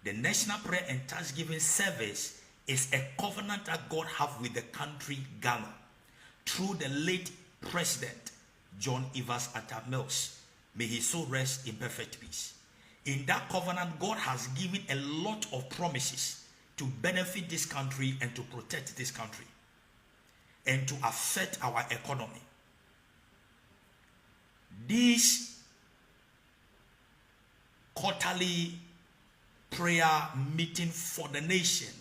The National Prayer and Thanksgiving Service is a covenant that God have with the country Ghana through the late President John Evans Atta Mills. May his soul rest in perfect peace. In that covenant, God has given a lot of promises to benefit this country and to protect this country and to affect our economy. This quarterly prayer meeting for the nation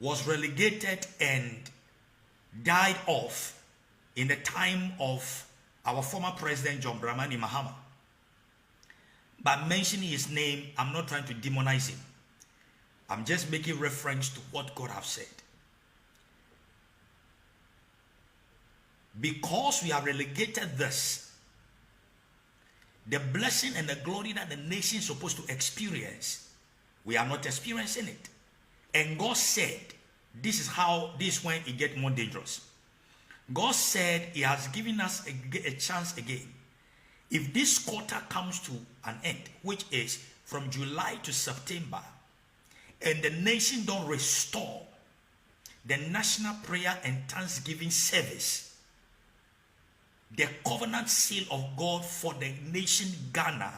was relegated and died off in the time of our former president John Dramani Mahama. By mentioning his name, I'm not trying to demonize him. I'm just making reference to what God has said. Because we have relegated this, the blessing and the glory that the nation is supposed to experience, we are not experiencing it. And God said, this is when it gets more dangerous. God said he has given us a chance again. If this quarter comes to an end, which is from July to September, and the nation don't restore the National Prayer and Thanksgiving Service, the covenant seal of God for the nation Ghana,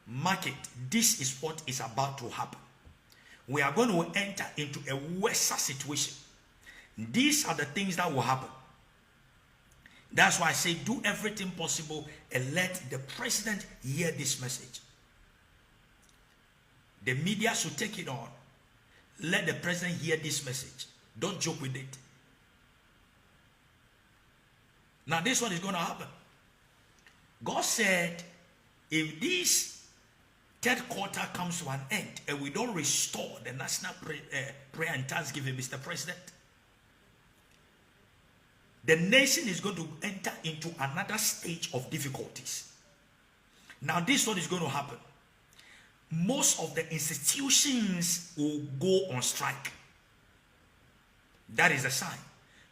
mark it, this is what is about to happen. We are going to enter into a worse situation. These are the things that will happen. That's why I say do everything possible and let the president hear this message. The media should take it on. Let the president hear this message. Don't joke with it. Now this is what is going to happen. God said, if this third quarter comes to an end and we don't restore the National Prayer and Thanksgiving, Mr. President, the nation is going to enter into another stage of difficulties. Now this is what is going to happen. Most of the institutions will go on strike. That is a sign.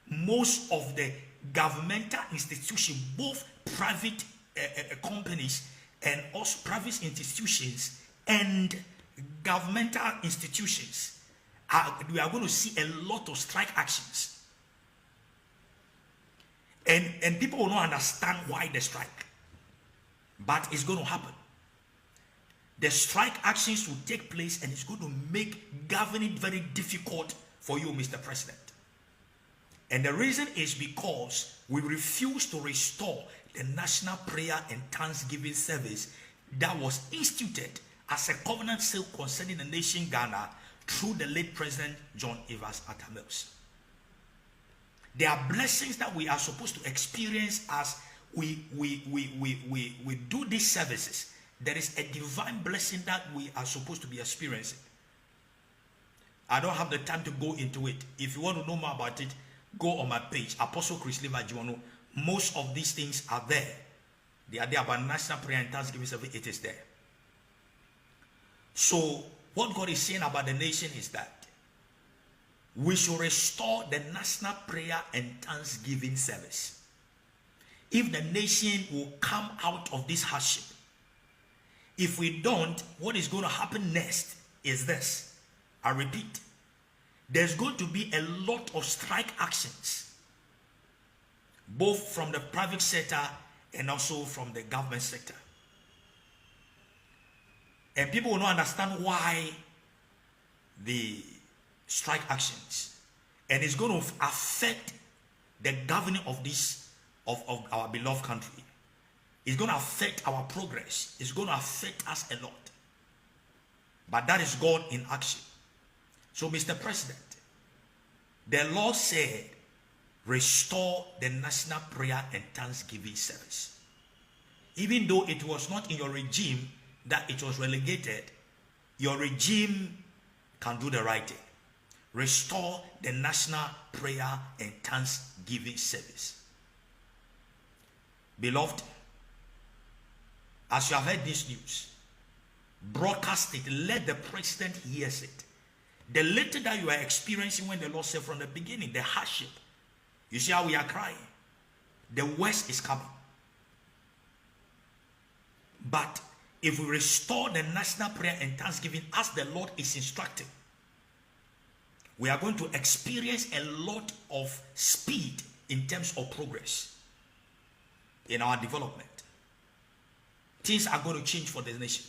Most of the governmental institutions, both private companies and also private institutions and governmental institutions, we are going to see a lot of strike actions. And people will not understand why they strike. But it's going to happen. The strike actions will take place and it's going to make governing very difficult for you, Mr. President. And the reason is because we refuse to restore the National Prayer and Thanksgiving Service that was instituted as a covenant seal concerning the nation Ghana through the late President John Evans Atta Mills. There are blessings that we are supposed to experience as we do these services. There is a divine blessing that we are supposed to be experiencing. I don't have the time to go into it. If you want to know more about it, go on my page, Apostle Chris Lever Jono. Most of these things are there. They are there about National Prayer and Thanksgiving Service. It is there. So what God is saying about the nation is that we should restore the National Prayer and Thanksgiving Service. If the nation will come out of this hardship, if we don't, what is going to happen next is this. I repeat, there's going to be a lot of strike actions, both from the private sector and also from the government sector. And people will not understand why the strike actions, and it's going to affect the governing of this of our beloved country. It's going to affect our progress. It's going to affect us a lot. But that is God in action. So, Mr. President, the Lord said, restore the National Prayer and Thanksgiving Service. Even though it was not in your regime that it was relegated, your regime can do the right thing. Restore the National Prayer and Thanksgiving Service. Beloved, as you have heard this news, broadcast it, let the president hear it. The little that you are experiencing when the Lord said from the beginning, the hardship, you see how we are crying. The worst is coming. But if we restore the national prayer and thanksgiving as the Lord is instructing, we are going to experience a lot of speed in terms of progress in our development. Things are going to change for the nation.